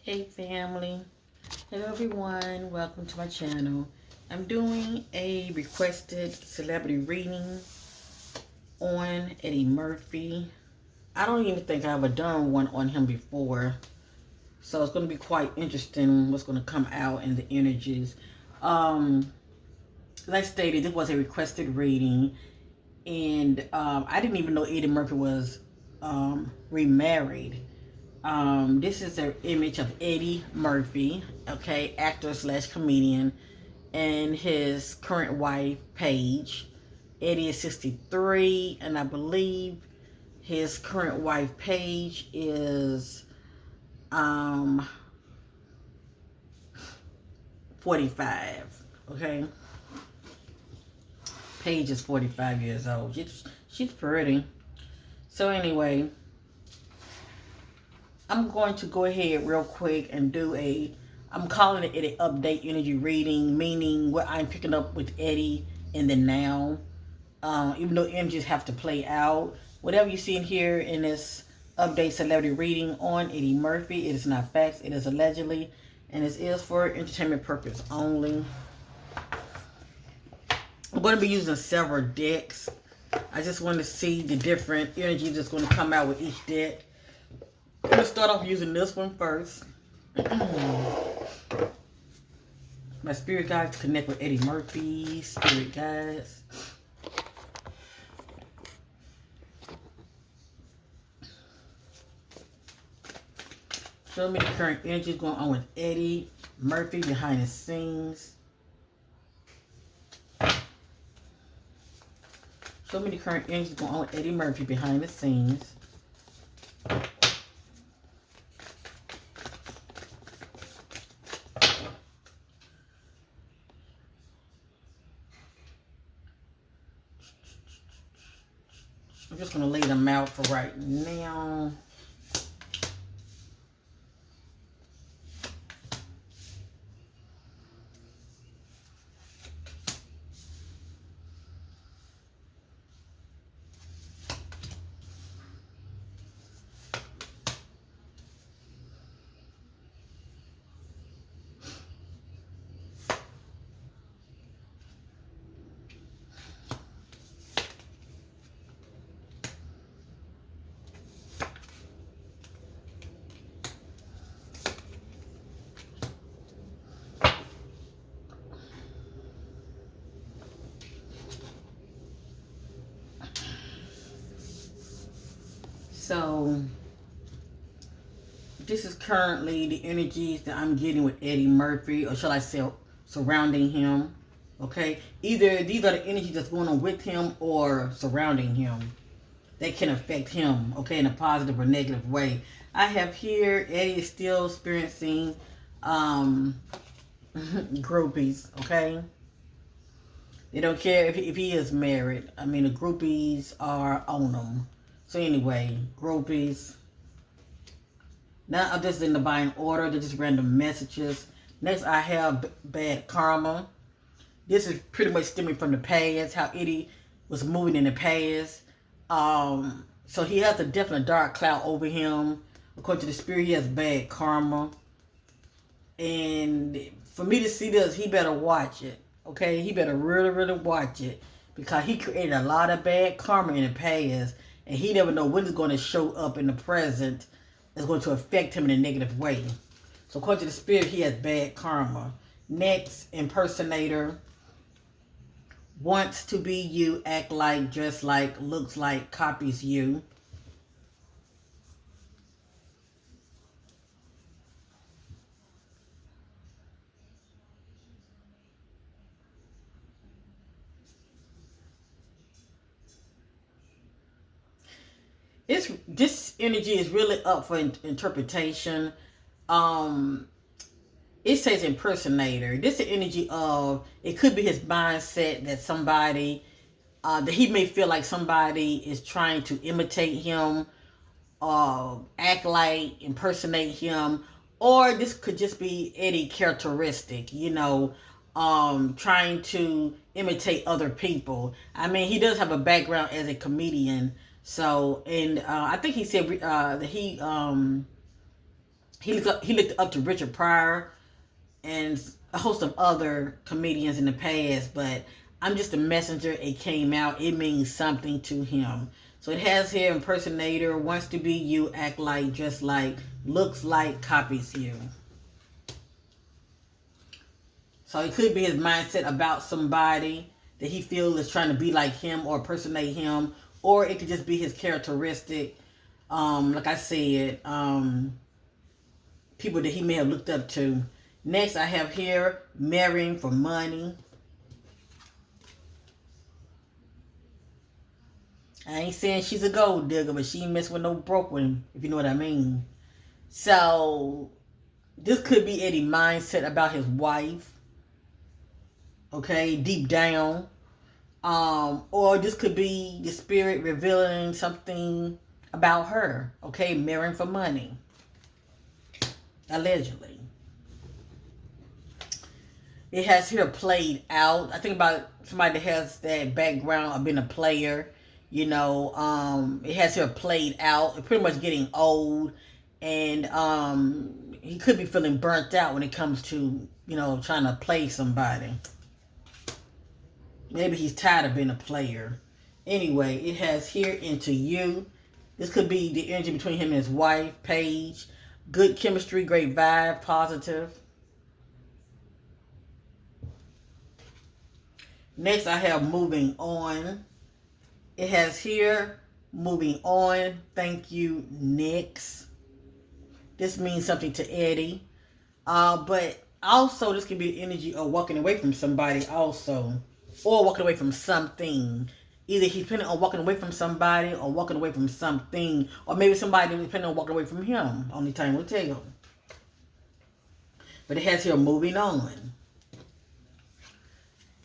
Hey family, hello everyone, welcome to my channel. I'm doing a requested celebrity reading on Eddie Murphy. I don't even think I've ever done one on him before, so it's going to be quite interesting what's going to come out in the energies. As I stated, this was a requested reading, and I didn't even know Eddie Murphy was remarried. This is an image of Eddie Murphy, okay, actor slash comedian, and his current wife, Paige. Eddie is 63, and I believe his current wife, Paige, is um 45. Okay, Paige is 45 years old. She's pretty. So anyway, I'm going to go ahead real quick and do I'm calling it an update energy reading, meaning what I'm picking up with Eddie in the now. Even though images have to play out, whatever you see in here in this update celebrity reading on Eddie Murphy, it is not facts, it is allegedly, and it is for entertainment purpose only. I'm going to be using several decks. I just want to see the different energies that's going to come out with each deck. I'm going to start off using this one first. My spirit guides connect with Eddie Murphy. Spirit guides. Show me the current energies going on with Eddie Murphy behind the scenes. Show me the current energies going on with Eddie Murphy behind the scenes. I'm just going to lay them out for right now. So, this is currently the energies that I'm getting with Eddie Murphy, or shall I say surrounding him. Okay? Either these are the energies that's going on with him or surrounding him. They can affect him, okay, in a positive or negative way. I have here Eddie is still experiencing groupies, okay? They don't care if he is married. I mean, the groupies are on him. So anyway, groupies. Now I'm just in the buying order. They're just random messages. Next, I have bad karma. This is pretty much stemming from the past, how Eddie was moving in the past. So he has a definite dark cloud over him. According to the spirit, he has bad karma. And for me to see this, he better watch it. Okay? He better really, really watch it. Because he created a lot of bad karma in the past. And he never know when it's going to show up in the present. It's going to affect him in a negative way. So according to the spirit, he has bad karma. Next, impersonator. Wants to be you, act like, dress like, looks like, copies you. This energy is really up for interpretation. Um, it says impersonator. This is the energy of, it could be his mindset that somebody, that he may feel like somebody is trying to imitate him, act like, impersonate him, or this could just be any characteristic, trying to imitate other people. I mean, he does have a background as a comedian, so, and I think he said that He looked up to Richard Pryor and a host of other comedians in the past, but I'm just a messenger. It came out. It means something to him. So it has here impersonator, wants to be you, act like, just like, looks like, copies you. So it could be his mindset about somebody that he feels is trying to be like him or impersonate him, or it could just be his characteristic. Like I said, people that he may have looked up to. Next, I have here marrying for money. I ain't saying she's a gold digger, but she ain't mess with no broke one, if you know what I mean. So this could be Eddie's mindset about his wife. Okay, deep down. Or this could be the spirit revealing something about her. Okay, marrying for money. Allegedly. It has here played out. I think about somebody that has that background of being a player. You know, it has here played out. It's pretty much getting old. And he could be feeling burnt out when it comes to, you know, trying to play somebody. Maybe he's tired of being a player. Anyway, it has here into you. This could be the energy between him and his wife, Paige. Good chemistry, great vibe, positive. Next, I have moving on. It has here moving on. Thank you, next. This means something to Eddie. But also, this could be the energy of walking away from somebody also. Or walking away from something. Either he's planning on walking away from somebody or walking away from something. Or maybe somebody is planning on walking away from him. Only time will tell. But it has here moving on.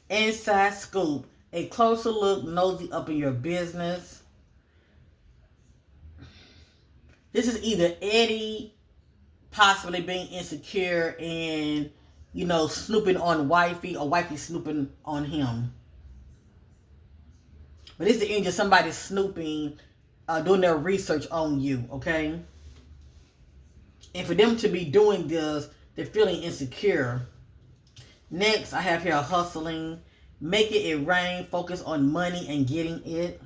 Inside scoop. A closer look, nosy up in your business. This is either Eddie possibly being insecure and, you know, snooping on wifey, or wifey snooping on him. But it's the end of somebody snooping, doing their research on you, okay? And for them to be doing this, they're feeling insecure. Next, I have here hustling. Making it rain, focus on money and getting it.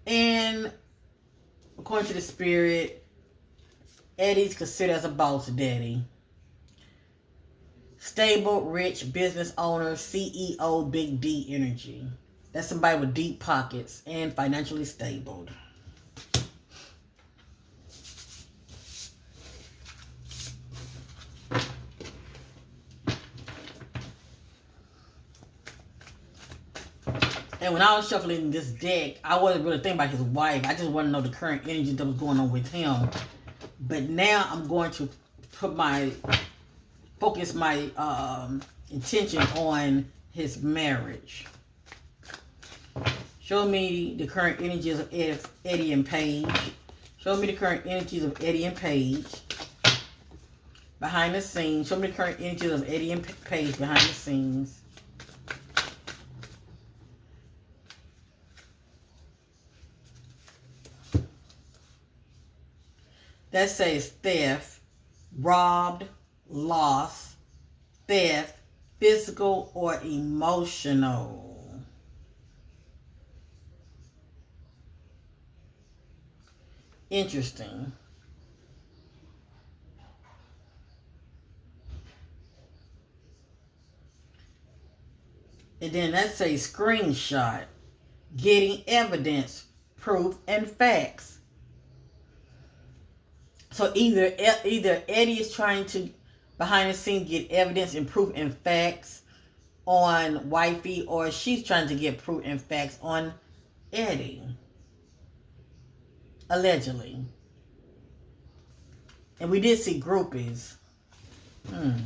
And according to the spirit, Eddie's considered as a boss daddy. Stable, rich, business owner, CEO, big D energy. That's somebody with deep pockets and financially stable. And when I was shuffling this deck, I wasn't really thinking about his wife. I just wanted to know the current energy that was going on with him. But now I'm going to focus my intention on his marriage. Show me the current energies of Eddie and Paige. Show me the current energies of Eddie and Paige behind the scenes. Show me the current energies of Eddie and Paige behind the scenes. That says theft, robbed, loss, theft, physical or emotional. Interesting. And then that says screenshot, getting evidence, proof, and facts. So either Eddie is trying to, behind the scenes, get evidence and proof and facts on wifey, or she's trying to get proof and facts on Eddie. Allegedly. And we did see groupies. Let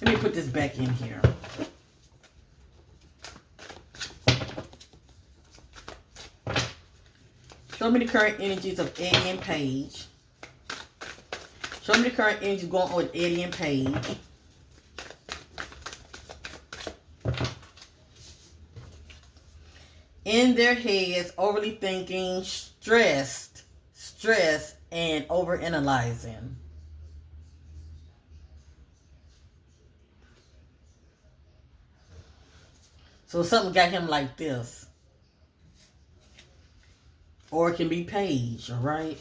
me put this back in here. Show me the current energies of Eddie and Paige. Show me the current energy going on with Eddie and Paige. In their heads, overly thinking, stressed, and overanalyzing. So something got him like this. Or it can be Paige, all right?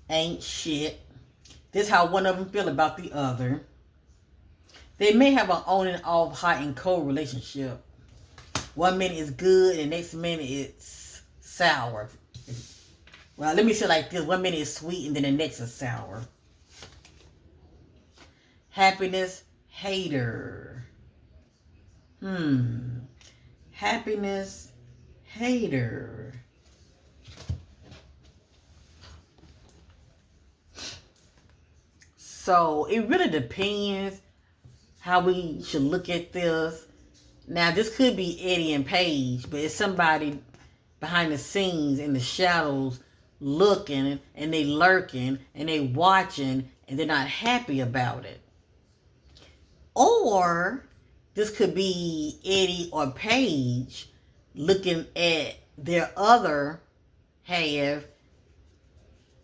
Ain't shit. This is how one of them feel about the other. They may have an on and off, hot and cold relationship. 1 minute is good and next minute it's sour. Well, let me say it like this. 1 minute is sweet and then the next is sour. Happiness hater. Happiness hater. So it really depends how we should look at this. Now this could be Eddie and Paige, but it's somebody behind the scenes in the shadows looking and they lurking and they watching and they're not happy about it. Or this could be Eddie or Paige looking at their other half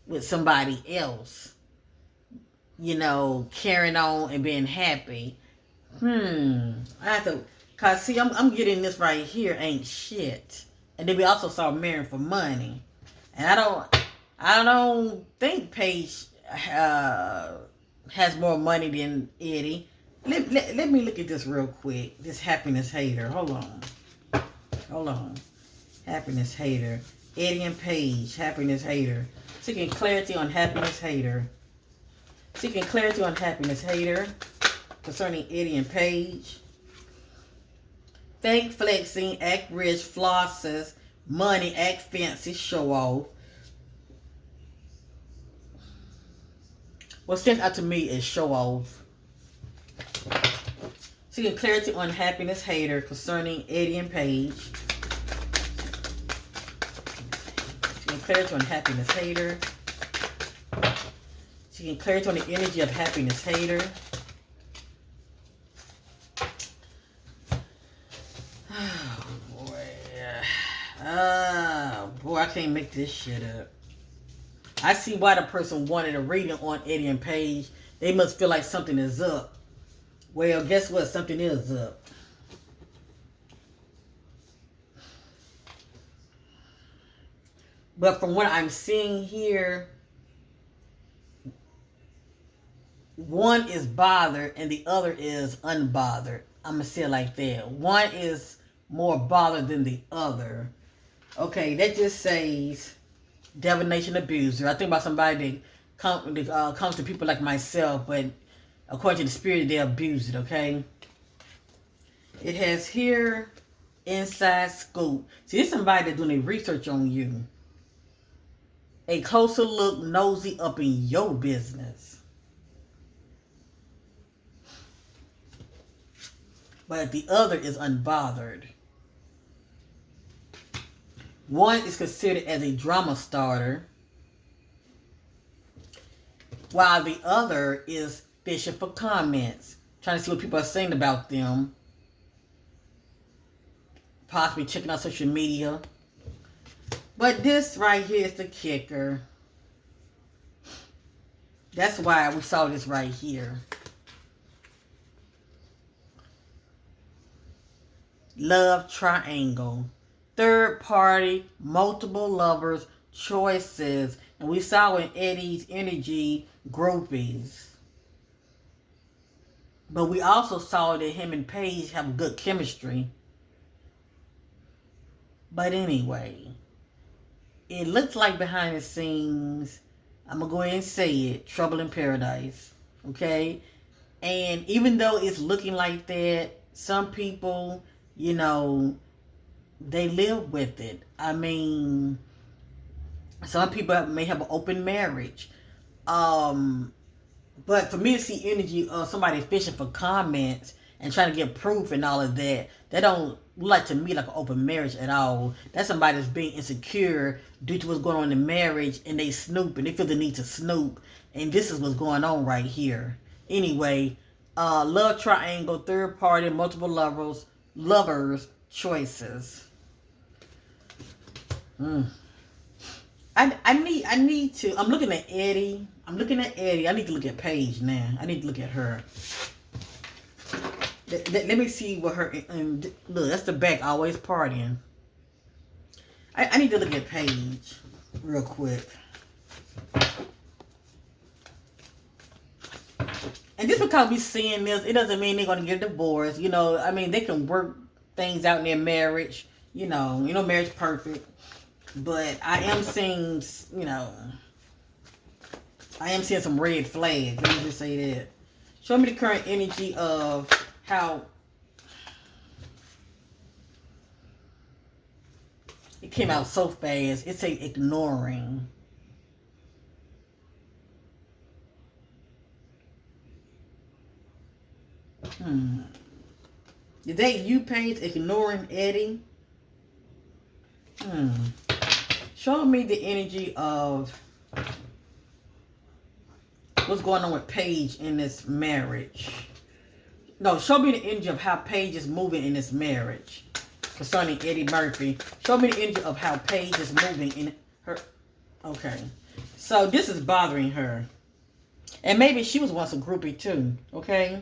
with somebody else, you know, carrying on and being happy. I have to, cause see, I'm getting this right here ain't shit. And then we also saw marrying for money, and I don't think Paige has more money than Eddie. Let me look at this real quick. This happiness hater. Hold on. Happiness hater. Eddie and Paige. Happiness hater. Seeking clarity on happiness hater. Seeking clarity on happiness hater concerning Eddie and Paige. Fake flexing, act rich, flosses, money, act fancy, show off. What stands out to me is show off. Seeking clarity on happiness hater concerning Eddie and Paige. Seeking clarity on happiness hater. Seeking clarity on the energy of happiness hater. Boy, I can't make this shit up. I see why the person wanted a reading on Eddie and Paige. They must feel like something is up. Well, guess what? Something is up. But from what I'm seeing here, one is bothered and the other is unbothered. I'm going to say it like that. One is more bothered than the other. Okay, that just says divination abuser. I think about somebody that comes to people like myself, but according to the spirit, they abuse it, okay? It has here, inside scoop. See, this is somebody that's doing a research on you. A closer look, nosy up in your business. But the other is unbothered. One is considered as a drama starter, while the other is fishing for comments, trying to see what people are saying about them, possibly checking out social media. But this right here is the kicker. That's why we saw this right here. Love triangle. Third party, multiple lovers, choices. And we saw in Eddie's energy, groupies. But we also saw that him and Paige have good chemistry. But anyway, it looks like behind the scenes, I'm going to go ahead and say it, trouble in paradise. Okay? And even though it's looking like that, some people, you know, they live with it. I mean, some people may have an open marriage. But for me to see energy of somebody fishing for comments and trying to get proof and all of that, that don't look like to me like an open marriage at all. That's somebody that's being insecure due to what's going on in the marriage, and they snoop and they feel the need to snoop. And this is what's going on right here. Anyway, love triangle, third party, multiple lovers, lovers' choices. Mm. I need to. I'm looking at Eddie. I'm looking at Eddie. I need to look at Paige now. I need to look at her. Let me see what her. Look, that's the back. Always partying. I need to look at Paige real quick. And just because we seeing this, it doesn't mean they're gonna get divorced. You know, I mean, they can work things out in their marriage. You know, marriage perfect. But I am seeing, I am seeing some red flags. Let me just say that. Show me the current energy of how it came out so fast. It's a ignoring. Did they you Paige ignoring Eddie? Show me the energy of what's going on with Paige in this marriage. No, show me the energy of how Paige is moving in this marriage concerning Eddie Murphy. Show me the energy of how Paige is moving in her. Okay. So this is bothering her. And maybe she was once a groupie too. Okay.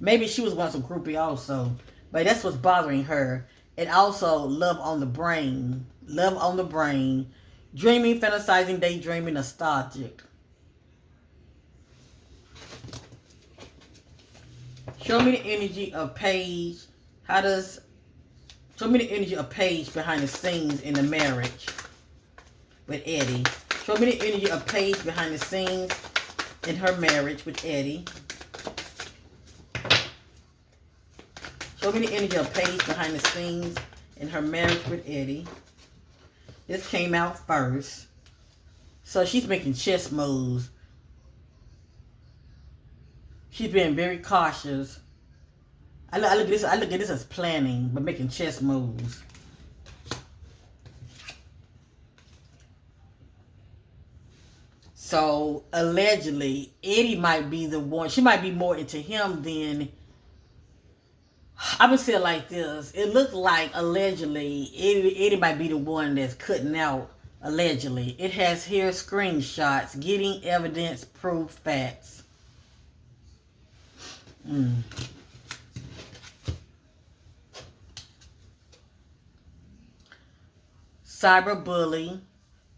Maybe she was once a groupie also. But that's what's bothering her. And also love on the brain. Love on the brain. Dreaming, fantasizing, daydreaming, nostalgic. Show me the energy of Paige. Show me the energy of Paige behind the scenes in the marriage with Eddie. Show me the energy of Paige behind the scenes in her marriage with Eddie. Show me the energy of Paige behind the scenes in her marriage with Eddie. This came out first. So she's making chess moves. She's being very cautious. I look at this as planning, but making chess moves. So allegedly, Eddie might be the one. She might be more into him than. I would say it like this. It looked like allegedly Eddie might be the one that's cutting out. Allegedly, it has here screenshots, getting evidence, proof, facts. Cyberbully.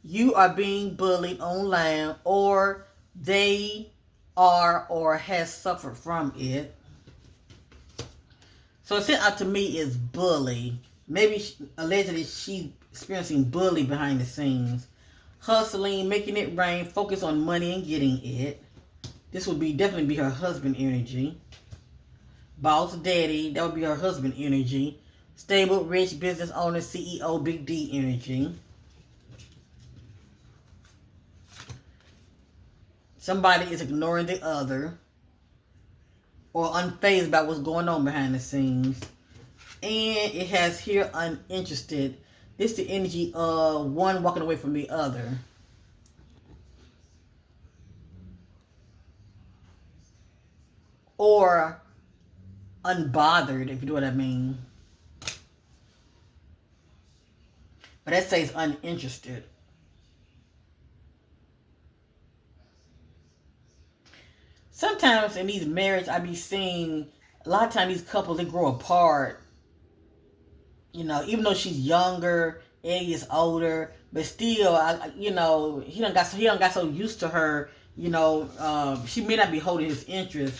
You are being bullied online, or they are or has suffered from it. So it sent out to me is bully. Maybe allegedly she's experiencing bully behind the scenes. Hustling, making it rain, focus on money and getting it. This would definitely be her husband energy. Boss daddy, that would be her husband energy. Stable, rich, business owner, CEO, big D energy. Somebody is ignoring the other or unfazed about what's going on behind the scenes. And it has here uninterested. This is the energy of one walking away from the other. Or unbothered, if you know what I mean. But that says uninterested. Sometimes in these marriages, I be seeing a lot of times these couples, they grow apart. You know, even though she's younger, Eddie is older, but still, he don't got so used to her. You know, she may not be holding his interest.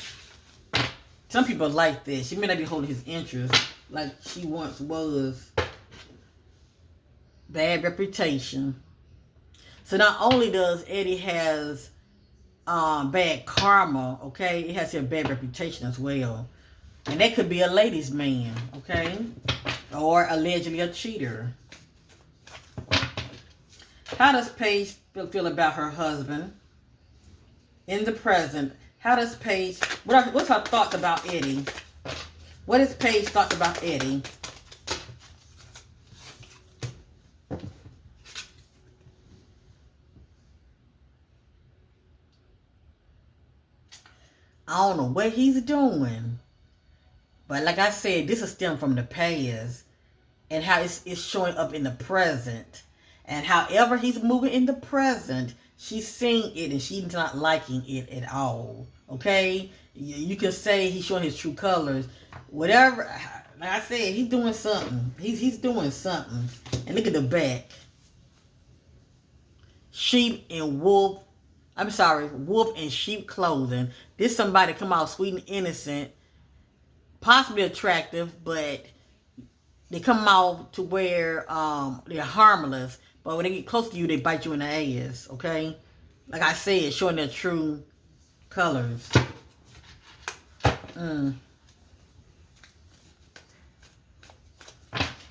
Some people like this. She may not be holding his interest like she once was. Bad reputation. So not only does Eddie has bad karma, okay, it has a bad reputation as well. And that could be a ladies' man, okay? Or allegedly a cheater. How does Paige feel about her husband? In the present, how does Paige, what's her thoughts about Eddie? What is Paige's thoughts about Eddie? I don't know what he's doing. But like I said, this is stem from the past and how it's showing up in the present. And however he's moving in the present, she's seeing it and she's not liking it at all. Okay? You can say he's showing his true colors. Whatever, like I said, he's doing something. He's doing something. And look at the back. Sheep and wolf. I'm sorry, wolf and sheep clothing. This somebody come out sweet and innocent, possibly attractive, but they come out to where they're harmless. But when they get close to you, they bite you in the ass. Okay, like I said, showing their true colors.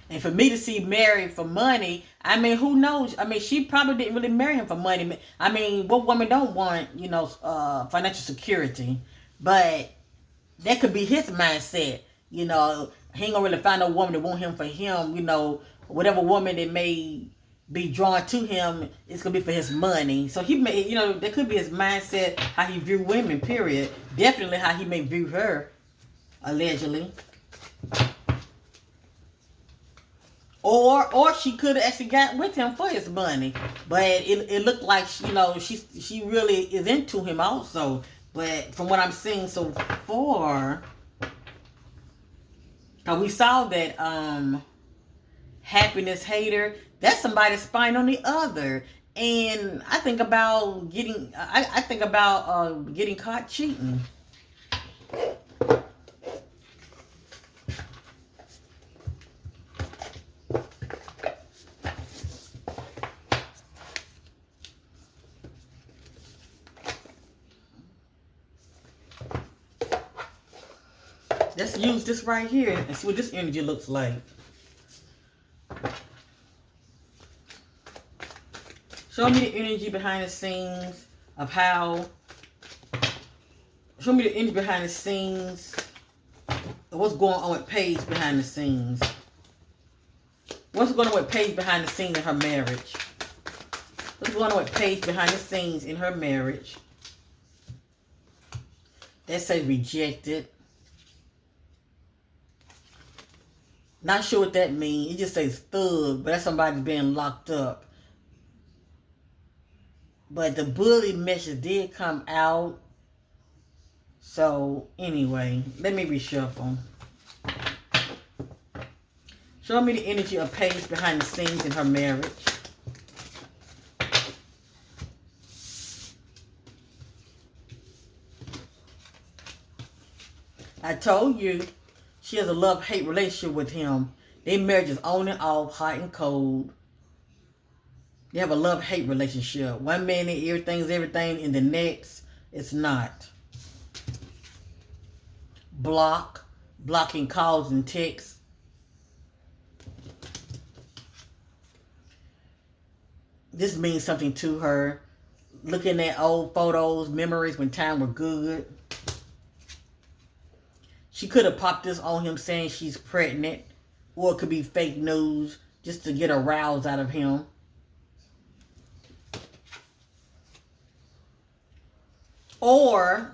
And for me to see married for money, I mean, who knows? I mean, she probably didn't really marry him for money. I mean, what woman don't want, financial security? But that could be his mindset. He ain't gonna really find a woman that want him for him. Whatever woman that may be drawn to him, it's gonna be for his money. So he may, that could be his mindset, how he view women. Period. Definitely how he may view her, allegedly. Or she could have actually got with him for his money, but it looked like she really is into him also. But from what I'm seeing so far, we saw that happiness hater, that's somebody spying on the other, and I think about getting getting caught cheating. Let's use this right here and see what this energy looks like. Show me the energy behind the scenes of how. Show me the energy behind the scenes of what's going on with Paige behind the scenes. What's going on with Paige behind the scenes in her marriage? What's going on with Paige behind the scenes in her marriage? That says rejected. Not sure what that means. It just says thug, but that's somebody being locked up. But the bully message did come out. So, anyway, let me reshuffle. Show me the energy of Paige behind the scenes in her marriage. I told you she has a love-hate relationship with him. Their marriage is on and off, hot and cold. They have a love-hate relationship. One minute, everything's everything, and the next, it's not. Blocking calls and texts. This means something to her. Looking at old photos, memories when times were good. She could have popped this on him saying she's pregnant. Or it could be fake news just to get a rouse out of him. Or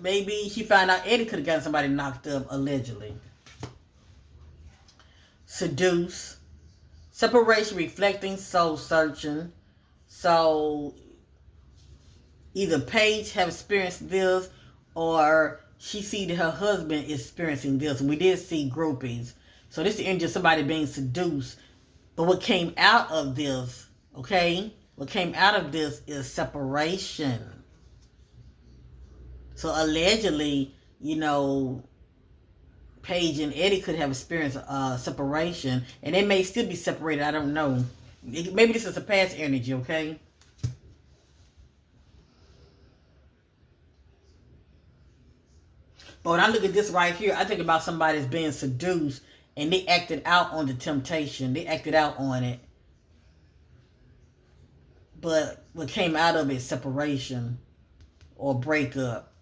maybe she found out Eddie could have gotten somebody knocked up, allegedly. Seduce. Separation, reflecting, soul searching. So, either Paige have experienced this, or she see that her husband is experiencing this. We did see groupies. So this is the energy of somebody being seduced. But what came out of this, okay? What came out of this is separation. So allegedly, Paige and Eddie could have experienced separation. And they may still be separated. I don't know. Maybe this is a past energy, okay? But when I look at this right here, I think about somebody that's being seduced and they acted out on the temptation. They acted out on it. But what came out of it is separation or breakup.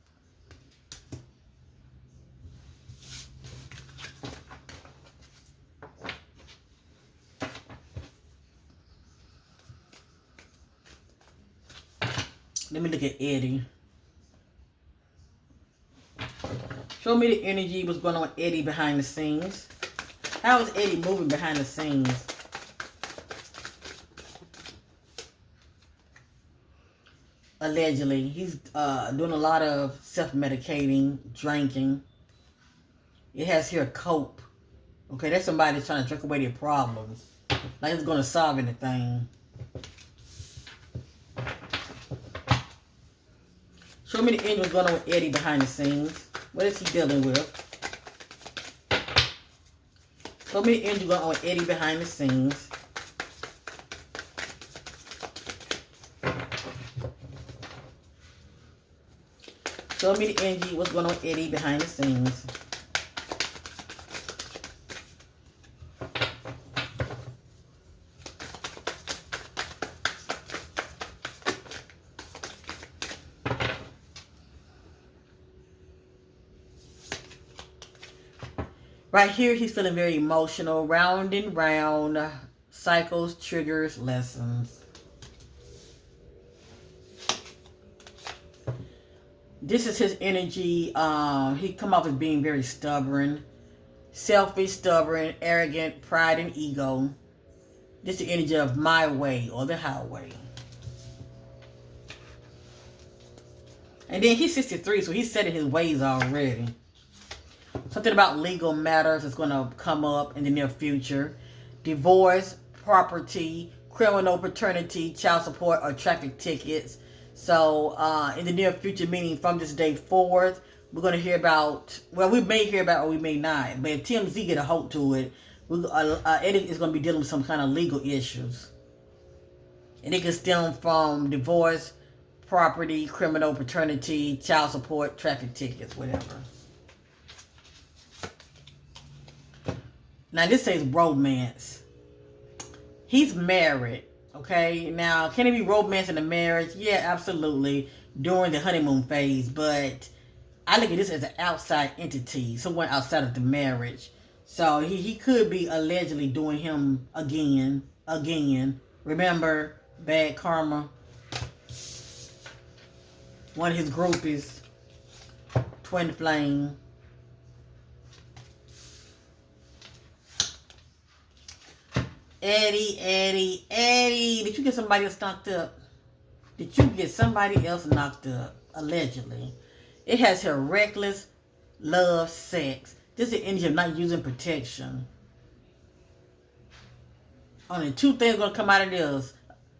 Let me look at Eddie. Show me the energy, what's going on with Eddie behind the scenes. How is Eddie moving behind the scenes? Allegedly, he's doing a lot of self-medicating, drinking. It has here cope. Okay, that's somebody that's trying to drink away their problems. Like it's going to solve anything. Show me the end what's going on with Eddie behind the scenes. What is he dealing with? Show me the end what's going on with Eddie behind the scenes. Show me the energy, what's going on with Eddie behind the scenes. Right here, he's feeling very emotional. Round and round. Cycles, triggers, lessons. This is his energy. He come off as being very stubborn. Selfish, stubborn, arrogant, pride, and ego. This is the energy of my way or the highway. And then he's 63, so he's set in his ways already. Something about legal matters is going to come up in the near future. Divorce, property, criminal paternity, child support, or traffic tickets. So in the near future, meaning from this day forward, we're going to hear about, well, we may hear about or we may not. But if TMZ get a hold to it, Eddie is going to be dealing with some kind of legal issues. And it can stem from divorce, property, criminal paternity, child support, traffic tickets, whatever. Now, this says romance. He's married, okay? Now, can it be romance in a marriage? Yeah, absolutely, during the honeymoon phase. But I look at this as an outside entity, someone outside of the marriage. So, he could be allegedly doing him again. Remember, bad karma. One of his groupies, twin flame. Eddie, did you get somebody else knocked up? Did you get somebody else knocked up? Allegedly. It has her reckless love, sex. This is the energy of not using protection. Only two things going to come out of this.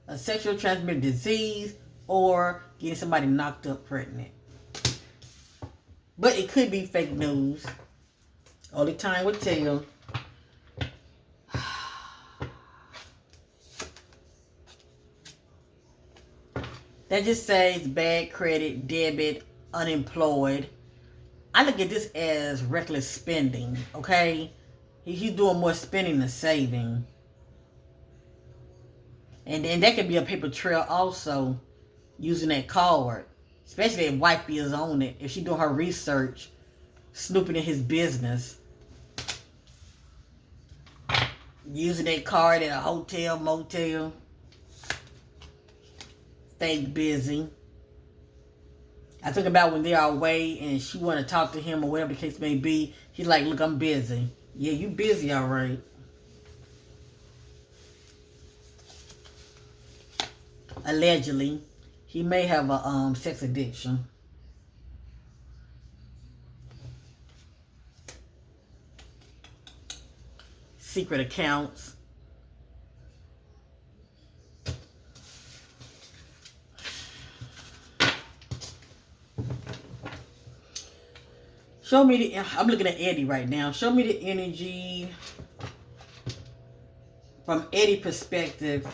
A sexual transmitted disease or getting somebody knocked up pregnant. But it could be fake news. Only time will tell. That just says bad credit, debit, unemployed. I look at this as reckless spending, okay? He's doing more spending than saving. And then that could be a paper trail also, using that card. Especially if wifey is on it. If she's doing her research, snooping in his business. Using that card at a hotel, motel. Stay busy. I think about when they are away and she want to talk to him or whatever the case may be. He's like, look, I'm busy. Yeah, you busy, all right. Allegedly, he may have a sex addiction. Secret accounts. Show me the, I'm looking at Eddie right now. Show me the energy from Eddie's perspective.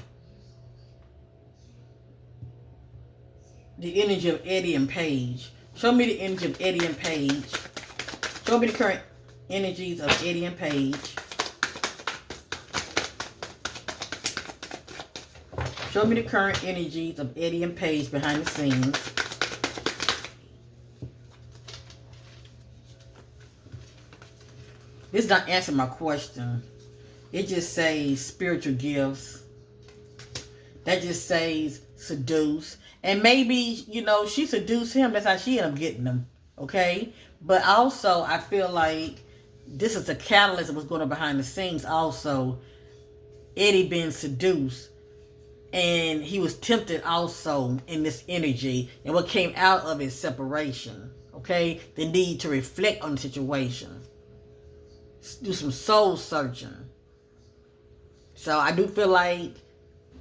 The energy of Eddie and Paige. Show me the energy of Eddie and Paige. Show me the current energies of Eddie and Paige. Show me the current energies of Eddie and Paige behind the scenes. This not answering my question. It just says spiritual gifts. That just says seduce. And maybe, you know, she seduced him. That's how she ended up getting them. Okay? But also, I feel like this is a catalyst of what's going on behind the scenes. Also, Eddie being seduced, and he was tempted also in this energy, and what came out of his separation. Okay, the need to reflect on the situation, do some soul searching. So I do feel like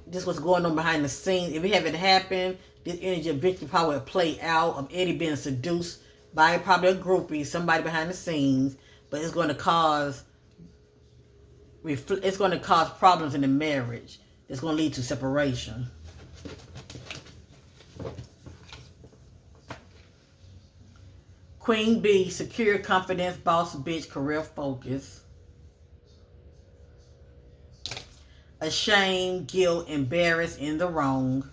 this was going on behind the scenes. If it hadn't happened, this energy of victory probably would play out of Eddie being seduced by probably a groupie, somebody behind the scenes. But it's going to cause problems in the marriage. It's going to lead to separation. Queen B, secure, confidence, boss bitch, career focus. Ashamed, guilt, embarrassed, in the wrong.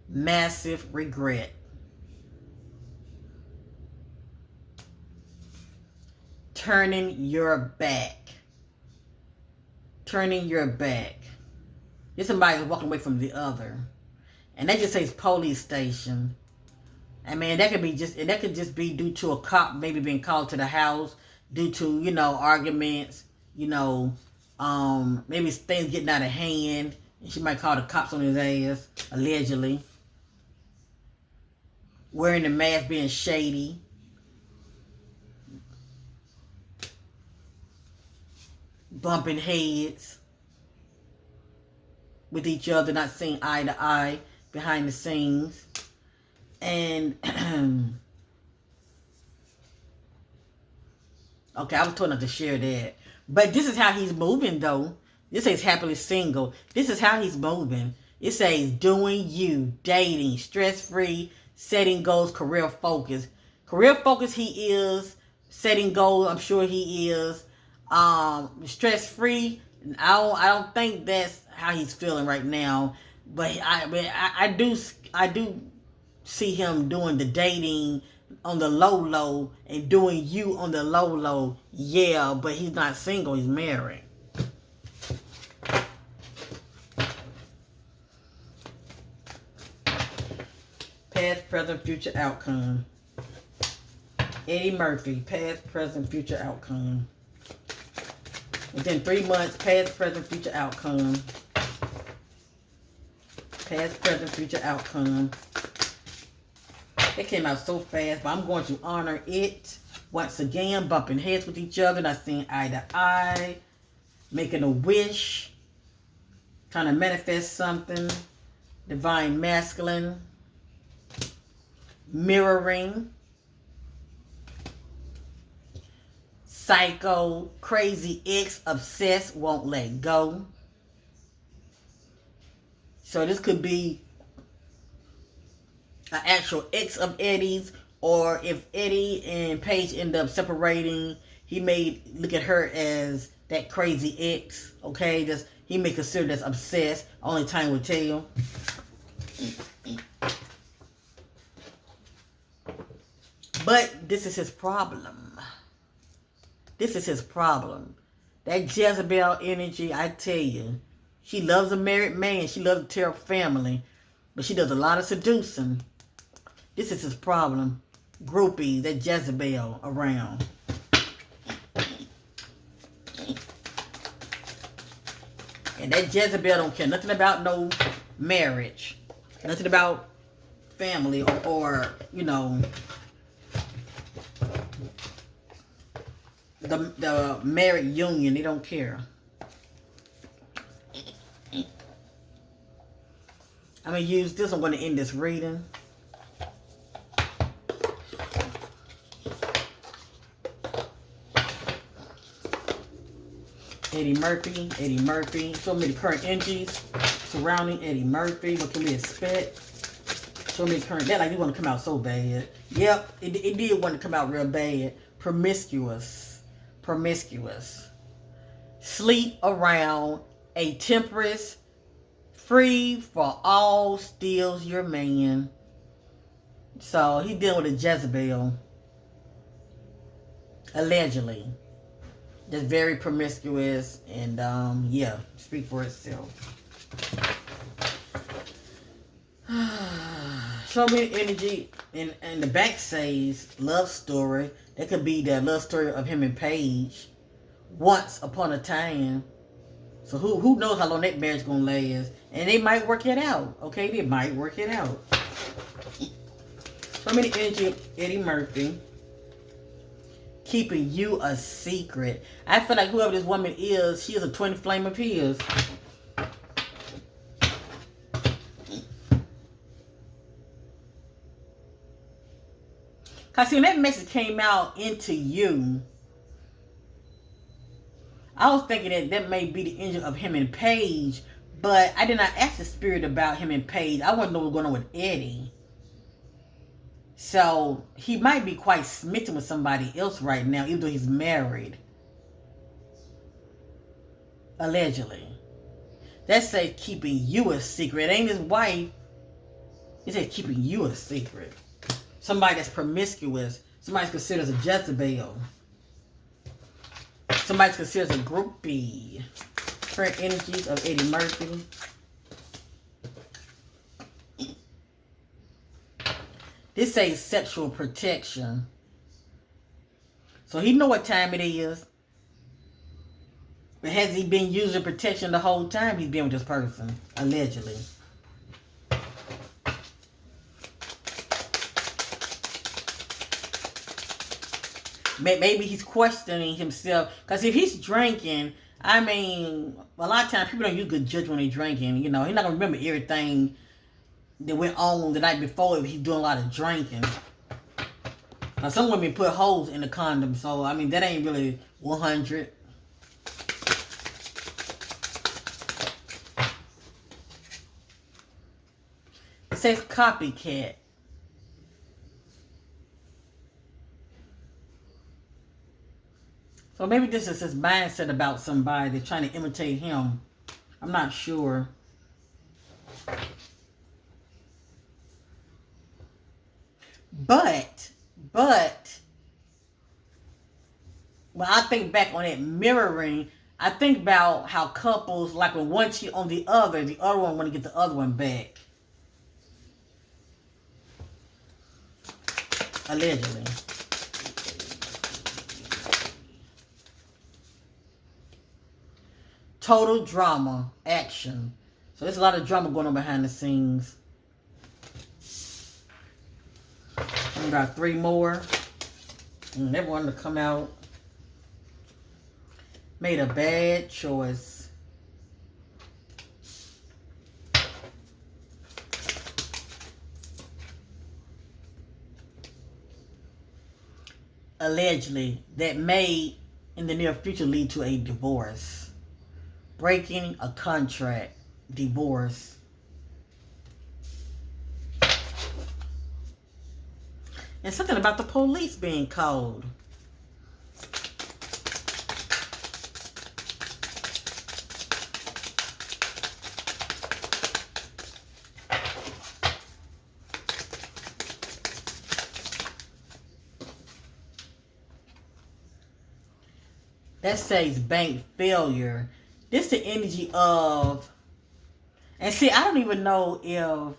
Massive regret. Turning your back. Turning your back. This somebody who's walking away from the other. And that just says police station. I mean, that could just be due to a cop maybe being called to the house due to, arguments, maybe things getting out of hand. And she might call the cops on his ass, allegedly. Wearing the mask, being shady. Bumping heads with each other, not seeing eye to eye behind the scenes. And okay, I was told not to share that. But this is how he's moving, though. This says happily single. This is how he's moving. It says doing you, dating, stress-free, setting goals, career focus. Career focus he is. Setting goals, I'm sure he is. Stress-free, I don't think that's how he's feeling right now. But I do see him doing the dating on the low and doing you on the low. Yeah, but he's not single, he's married. Past, present, future outcome. Eddie Murphy, past, present, future outcome. Within 3 months, past, present, future outcome. Past, present, future outcome. It came out so fast, but I'm going to honor it. Once again, bumping heads with each other, not seeing eye to eye. Making a wish. Trying to manifest something. Divine masculine. Mirroring. Psycho. Crazy ex. Obsessed. Won't let go. So this could be an actual ex of Eddie's, or if Eddie and Paige end up separating, he may look at her as that crazy ex, okay? He may consider that's obsessed. Only time will tell. But this is his problem. This is his problem. That Jezebel energy, I tell you, she loves a married man. She loves to tear up family. But she does a lot of seducing. This is his problem. Groupies, that Jezebel around. And that Jezebel don't care nothing about no marriage. Nothing about family or the married union. They don't care. I'm going to use this. I'm going to end this reading. Eddie Murphy. Show me the current energies surrounding Eddie Murphy. What can we expect? Show me the current. That like you want to come out so bad. Yep, it did want to come out real bad. Promiscuous. Sleep around. A temperance. Free for all steals your man. So he dealing with a Jezebel. Allegedly. That's very promiscuous, and yeah, speak for itself. Show me the energy, and the back says love story. That could be the love story of him and Paige. Once upon a time. So who knows how long that marriage gonna last? And they might work it out. Okay, they might work it out. Show me the energy of Eddie Murphy. Keeping you a secret. I feel like whoever this woman is, she is a twin flame of his. Because see, when that message came out into you, I was thinking that that may be the engine of him and Paige, but I did not ask the spirit about him and Paige. I want to know what's going on with Eddie. So he might be quite smitten with somebody else right now, even though he's married. Allegedly. That says keeping you a secret. It ain't his wife. It says keeping you a secret. Somebody that's promiscuous. Somebody's considered a Jezebel. Somebody's considered a groupie. Current energies of Eddie Murphy. This says sexual protection. So he know what time it is. But has he been using protection the whole time he's been with this person? Allegedly. Maybe he's questioning himself. Because if he's drinking, I mean, a lot of times people don't use good judgment when they're drinking. You know, he's not going to remember everything that went on the night before if he's doing a lot of drinking. Now, some women put holes in the condom. So, I mean, that ain't really 100. It says copycat. So maybe this is his mindset about somebody that's trying to imitate him. I'm not sure. But, when I think back on that mirroring, I think about how couples, like when one cheat on the other one want to get the other one back. Allegedly. Total drama, action. So there's a lot of drama going on behind the scenes. We got 3 more. And everyone to come out. Made a bad choice. Allegedly, that may in the near future lead to a divorce. Breaking a contract, divorce. And something about the police being called. That says bank failure. This is the energy of, and see, I don't even know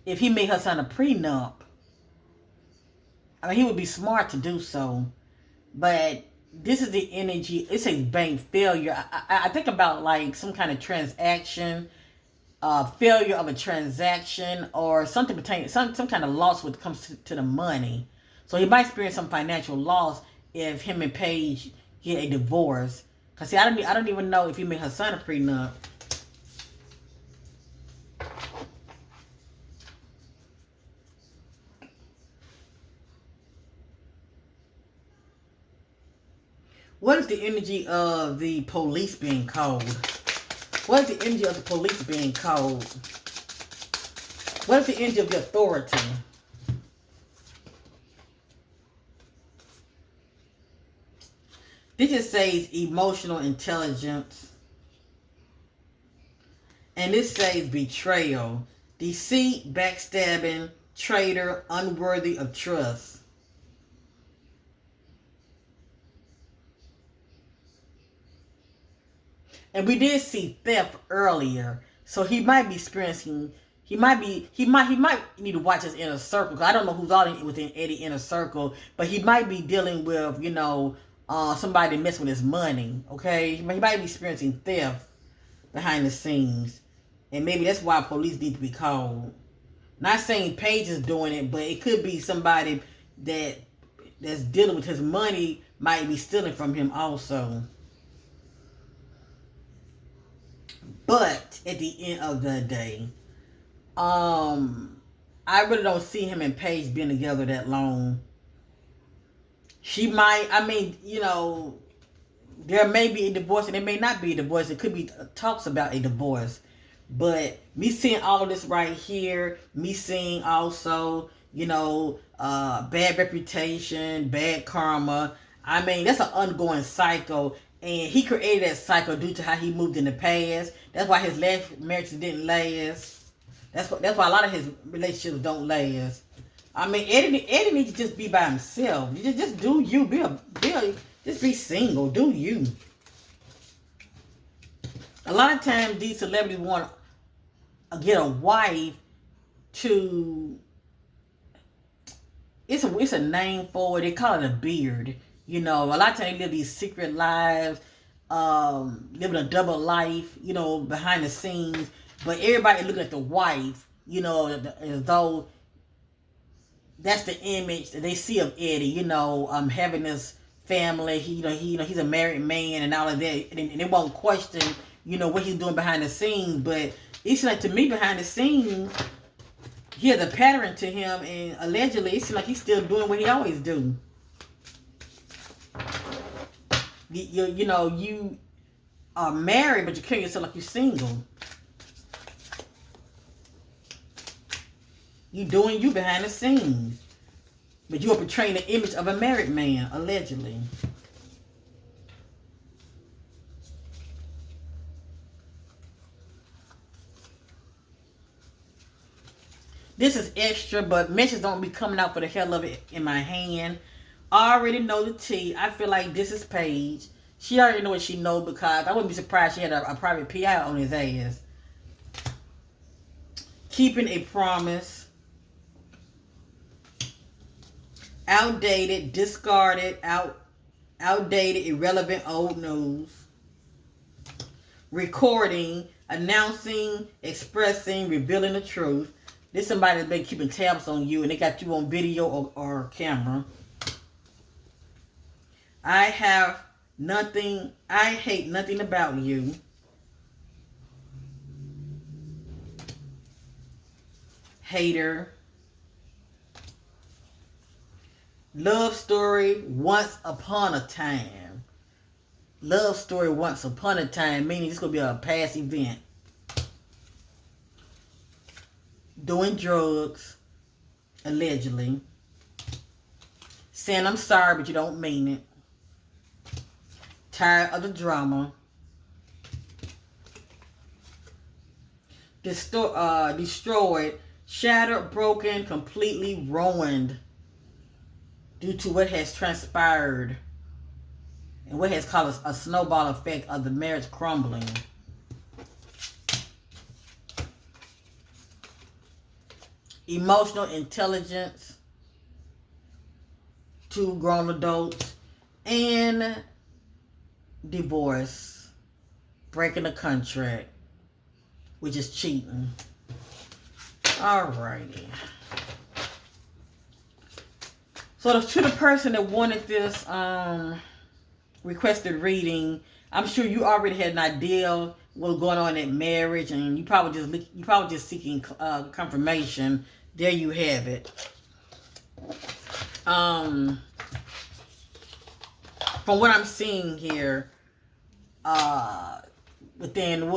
if he made her sign a prenup. I mean, he would be smart to do so. But this is the energy. It says bank failure. I think about like some kind of transaction, failure of a transaction, or something pertaining, some kind of loss when it comes to the money. So he might experience some financial loss if him and Paige get a divorce. Cause see, I don't even know if he made her sign a prenup. What is the energy of the police being called? What is the energy of the police being called? What is the energy of the authority? This just says emotional intelligence. And this says betrayal, deceit, backstabbing, traitor, unworthy of trust. And we did see theft earlier, so he might be experiencing. He might need to watch his inner circle. 'Cause I don't know who's all within Eddie's inner circle, but he might be dealing with, somebody messing with his money. Okay, he might be experiencing theft behind the scenes, and maybe that's why police need to be called. Not saying Paige is doing it, but it could be somebody that's dealing with his money might be stealing from him also. But at the end of the day, I really don't see him and Paige being together that long. She might, there may be a divorce and there may not be a divorce. It could be talks about a divorce. But me seeing all of this right here, me seeing also, bad reputation, bad karma. That's an ongoing cycle. And he created that cycle due to how he moved in the past. That's why his last marriages didn't last. That's why a lot of his relationships don't last. Eddie needs to just be by himself. You just do you. Just be single. Do you. A lot of times these celebrities want to get a wife to... It's a name for it. They call it a beard. A lot of times they live these secret lives, living a double life, behind the scenes. But everybody looking at the wife, as though that's the image that they see of Eddie, having this family. He's a married man and all of that. And they won't question, what he's doing behind the scenes. But it's like, to me, behind the scenes, he has a pattern to him. And allegedly, it seems like he's still doing what he always do. You are married, but you carry yourself like you're single. You doing you behind the scenes. But you are portraying the image of a married man, allegedly. This is extra, but messages don't be coming out for the hell of it in my hand. I already know the tea. I feel like this is Paige. She already know what she know, because I wouldn't be surprised she had a private PI on his ass. Keeping a promise. Outdated, discarded, outdated, irrelevant, old news. Recording, announcing, expressing, revealing the truth. This somebody that's been keeping tabs on you and they got you on video or camera. I hate nothing about you. Hater. Love story, once upon a time. Love story, once upon a time, meaning it's going to be a past event. Doing drugs, allegedly. Saying I'm sorry, but you don't mean it. Tired of the drama. Destroyed, shattered, broken, completely ruined. Due to what has transpired and what has caused a snowball effect of the marriage crumbling. Emotional intelligence, 2 grown adults, and divorce, breaking a contract, which is cheating. Alrighty. So to the person that wanted this requested reading, I'm sure you already had an idea what's going on in marriage, and you probably just seeking confirmation. There you have it. From what I'm seeing here, within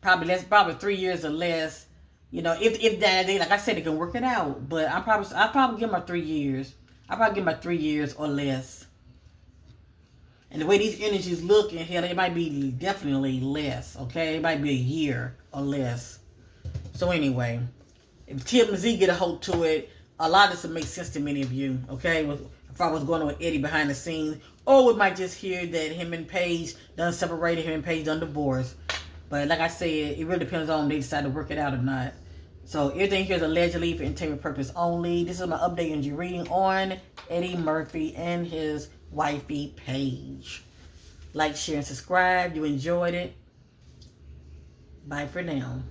probably 3 years or less. If that, like I said, it can work it out. But I'll probably give my 3 years. I'll probably give my 3 years or less. And the way these energies look, and hell, it might be definitely less. Okay, it might be a year or less. So anyway, if TMZ get a hold to it, a lot of this will make sense to many of you, okay? If I was going on with Eddie behind the scenes, or we might just hear that him and Paige done separated, him and Paige done divorced. But like I said, it really depends on if they decide to work it out or not. So everything here is allegedly for entertainment purpose only. This is my update and your reading on Eddie Murphy and his wifey Paige. Like, share, and subscribe. You enjoyed it. Bye for now.